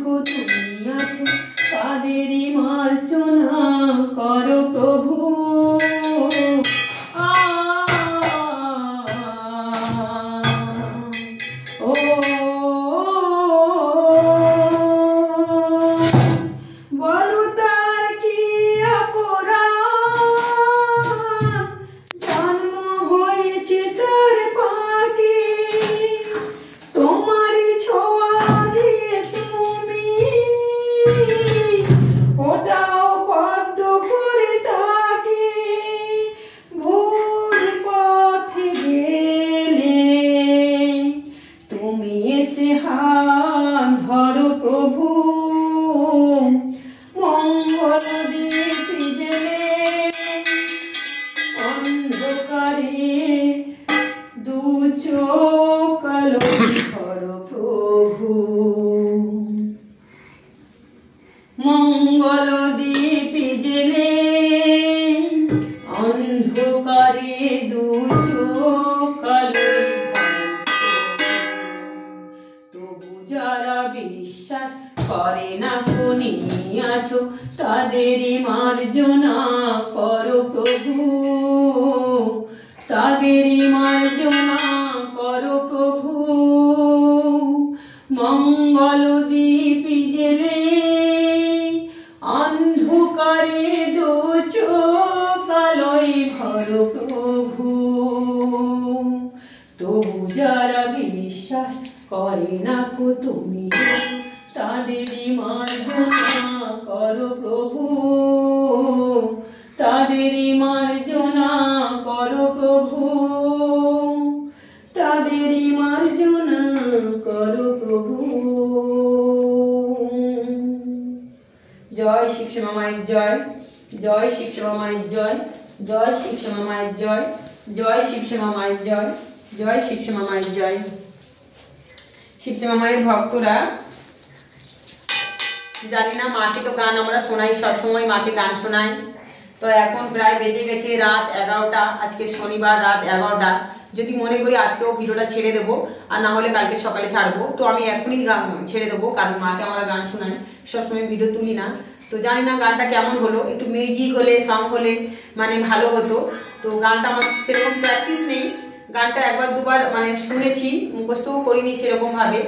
কো তুমি আছো, তাদেরই মার্জনা করো প্রভু। ও বলো তার কি অপরাধ, জন্ম হয়েছে তার পাকে, তোমারই ছোঁয়া দিয়ে তুমি ওটাও পদ্ম করে তাকে। ভুল পথে গেলে তুমি এসে হাত ধরো প্রভু। মঙ্গল দীপ জেলে অন্ধকারে দু চোখ আলো করো প্রভু। মঙ্গল দীপ জেলে অন্ধকারে দু চোখ আলো তবু যারা বিশ্বাস করে না কোনি আছো, তাদেরই মার্জনা করো প্রভু। তাদেরই মার্জনা করো প্রভু। মঙ্গল দীপ জেলে অন্ধকারে দু চোখ আলোয় ভরো প্রভু। তবু যারা বিশ্বাস করে না কো তুমি, তাদেরই মার্জনা করো প্রভু। তাদেরই মার্জনা করো প্রভু। তাদেরই মার্জনা করো প্রভু। জয় শিবশ্যামা মায়ের জয়, জয় শিবশ্যামা মায়ের জয়, জয় শিবশ্যামা মায়ের জয়, জয় শিবশ্যামা মায়ের জয়, জয় শিবশ্যামা মায়ের জয়। শিবশ্যামা মায়ের ভক্তরা জানি না, মাকে তো গান আমরা শোনাই, সবসময় মাকে গান শোনাই। তো এখন প্রায় বেজে গেছে রাত 11টা, আজকে শনিবার রাত 11টা। যদি মনে করি আজকেও ভিডিওটা ছেড়ে দেবো, আর না হলে কালকে সকালে ছাড়বো। তো আমি এখনই গান ছেড়ে দেবো, কারণ মাকে আমরা গান শোনাই, সবসময় ভিডিও তুলি না। তো জানি না গানটা কেমন হলো, একটু মিউজিক হলে সং হলে মানে ভালো হতো। তো গানটা আমার সেরকম প্র্যাকটিস নেই, গানটা একবার দুবার মানে শুনেছি, মুখস্থও করিনি সেরকম ভাবে।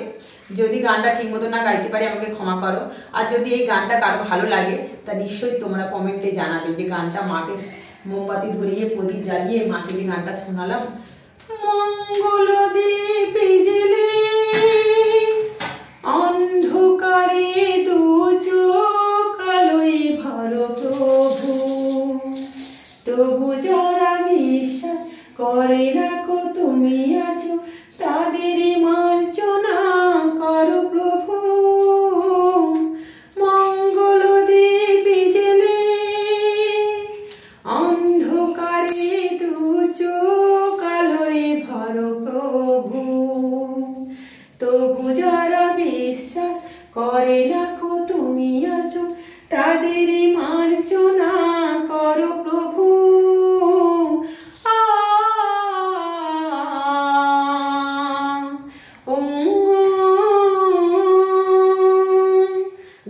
যদি গানটা ঠিক মতো না গাইতে পারি আমাকে ক্ষমা করো। আর যদি এই গানটা কারো ভালো লাগে তা নিশ্চয়ই তোমরা কমেন্টে জানাবে যে গানটা মাকে মোমবাতি ধরিয়ে প্রদীপ জ্বালিয়ে মাকে যে গানটা শোনালাম। মঙ্গল দীপ জেলে অন্ধকারে দু চোখ আলোয় ভরো প্রভু। তবু যারা বিশ্বাস করে না কো তুমি আছো, তাদেরই মার্জনা করো প্রভু। মঙ্গল দীপ জেলে অন্ধকারে দু চোখ আলোয় ভরো প্রভু। তবু যারা বিশ্বাস করে না কো তুমি আছো, তাদেরই মার্জনা করো প্রভু।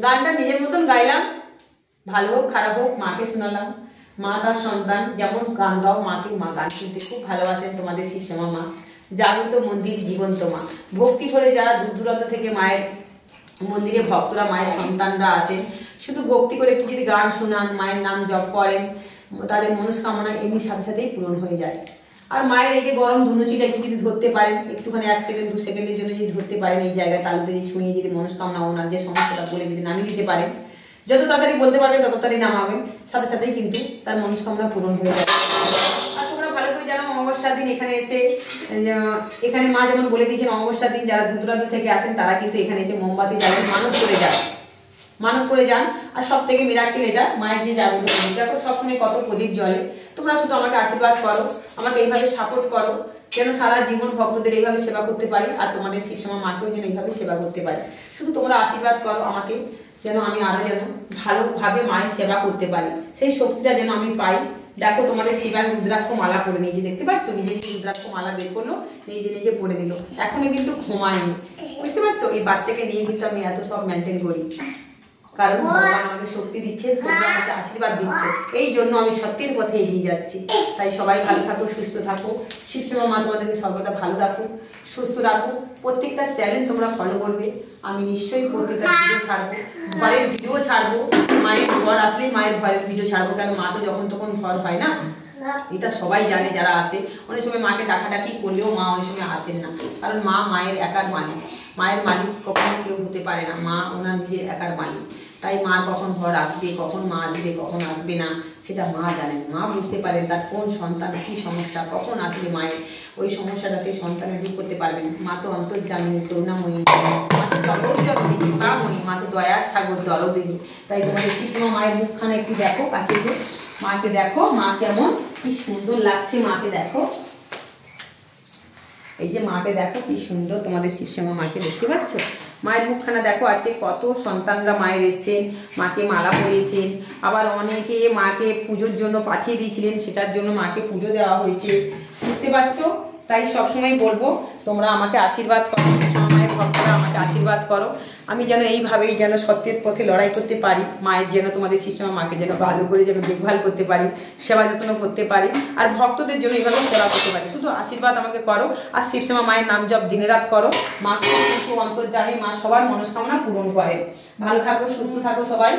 গানটা নিজের মতন গাইলাম, ভালো হোক খারাপ হোক মাকে শোনালাম। মা তার সন্তান, যেমন গান গাও মাকে, মা গান শুনতে খুব ভালোবাসেন তোমাদের শিবশ্যামা মা। জাগ্রত মন্দির, জীবন্ত মা। ভক্তি করে যারা দূর দূরান্ত থেকে মায়ের মন্দিরে ভক্তরা, মায়ের সন্তানরা আসেন, শুধু ভক্তি করে একটু যদি গান শোনান, মায়ের নাম জপ করেন, তাদের মনস্কামনা এমনি সাথে সাথেই পূরণ হয়ে যায়। আর মায়ের এই যে গরম ধনুচিটা একটু যদি ধরতে পারেন, একটুখানি 1 সেকেন্ড 2 সেকেন্ডের জন্য যদি ধরতে পারেন, এই জায়গায় তালুতে যদি ছুঁয়ে যদি মনস্কামনা ওনার যে সমস্যাটা বলে যদি নামিয়ে দিতে পারেন, যত তাড়াতাড়ি বলতে পারবেন তত তাড়াতাড়ি নামাবেন, সাথে সাথেই কিন্তু তার মনস্কামনা পূরণ হয়ে যাবে। আর তোমরা ভালো করে জানো অমাবস্যার দিন এখানে এসে, এখানে মা যেমন বলে দিয়েছেন অমাবস্যার দিন যারা দূর দূরান্ত থেকে আসেন তারা কিন্তু এখানে এসে মোমবাতি জ্বালান, মানত করে যান, মানত করে যান। আর সব থেকে মিরাক্কেল এটা মায়ের যে জাগ্রত প্রদীপ, দেখো সবসময় কত প্রদীপ জ্বলে। তোমরা শুধু আমাকে আশীর্বাদ করো, আমাকে এইভাবে সাপোর্ট করো, যেন সারা জীবন ভক্তদের এইভাবে সেবা করতে পারি, আর তোমাদের শিবশ্যামা মাকেও যেন এইভাবে সেবা করতে পারি। শুধু তোমরা আশীর্বাদ করো আমাকে, যেন আমি আরো যেন ভালোভাবে মায়ের সেবা করতে পারি, সেই শক্তিটা যেন আমি পাই। দেখো তোমাদের শিবায় রুদ্রাক্ষ মালা পরে নিয়েছি, দেখতে পাচ্ছ? নিজে নিজে রুদ্রাক্ষ মালা বের করলো, নিজে নিজে পরে নিল। এখনো কিন্তু ঘুমায়নি, বুঝতে পারছো? এই বাচ্চাকে নিয়ে কিন্তু আমি এত সব মেনটেন করি, কারণ ভগবান আমাকে শক্তি দিচ্ছে, তোমরা আমাকে আশীর্বাদ দিচ্ছ, এই জন্য আমি সত্যের পথে এগিয়ে যাচ্ছি। তাই সবাই ভালো থাকো, সুস্থ থাকো, শিবশ্যামা মা তোমাদেরকে সর্বদা ভালো রাখো, সুস্থ রাখো। প্রত্যেকটা চ্যানেল তোমরা ফলো করবে, আমি নিশ্চয়ই প্রত্যেকটা ভিডিও ছাড়বো, ঘরের ভিডিও ছাড়বো। মায়ের ঘর আসলেই মায়ের ঘরের ভিডিও ছাড়বো, কেন মা তো যখন তখন ঘর হয় না, এটা সবাই জানে যারা আসে। অনেক সময় মাকে ডাকাডাকি করলেও মা অনেক সময় আসেন না, কারণ মা মায়ের একার মালিক, মায়ের মালিক কখনো কেউ হতে পারে না, মা ওনার নিজের একার মালিক। তাই মার কখন ঘর আসবে, কখন মা আসবে, কখন আসবে না, সেটা মা জানেন। মা বুঝতে পারেন তার কোন সন্তান কী সমস্যা, কখন আসলে মায়ের ওই সমস্যাটা সেই সন্তানের দূর করতে পারবেন। মা তো অন্তর্যামিনী, করুণাময়ী, মা তো জগৎজননী, কৃপাময়ী, মা তো দয়ার সাগর, দরদিনী। তাই তোমাদের শিবশ্যামা মায়ের মুখখানা একটু দেখো, কাছে যে মাকে দেখো, মা কেমন, কি সুন্দর লাগছে মাকে দেখো। এই যে মাকে দেখো কি সুন্দর, তোমাদের শিবশ্যামা মাকে দেখতে পাচ্ছ? মায়ের মুখখানা দেখো। আজকে কত সন্তানরা মায়ের এসছেন, মাকে মালা পরিয়েছেন, আবার অনেকে মাকে পুজোর জন্য পাঠিয়ে দিয়েছিলেন, সেটার জন্য মাকে পুজো দেওয়া হয়েছে, বুঝতে পারছো? তাই সবসময় বলবো তোমরা আমাকে আশীর্বাদ করো, শিবশ্যামা মায়ের ভক্তরা আমাকে আশীর্বাদ করো, আমি যেন এইভাবেই যেন সত্যের পথে লড়াই করতে পারি, মায়ের যেন তোমাদের শিবশ্যামা মাকে যেন ভালো করে যেন দেখভাল করতে পারি, সেবা যত্ন করতে পারি, আর ভক্তদের জন্য এইভাবে সেবা করতে পারি। শুধু আশীর্বাদ আমাকে করো, আর শিবশ্যামা মায়ের নাম জপ দিনরাত করো। মা কিন্তু অন্তর্যামী, মা সবার মনস্কামনা পূরণ করে। ভালো থাকো, সুস্থ থাকো সবাই।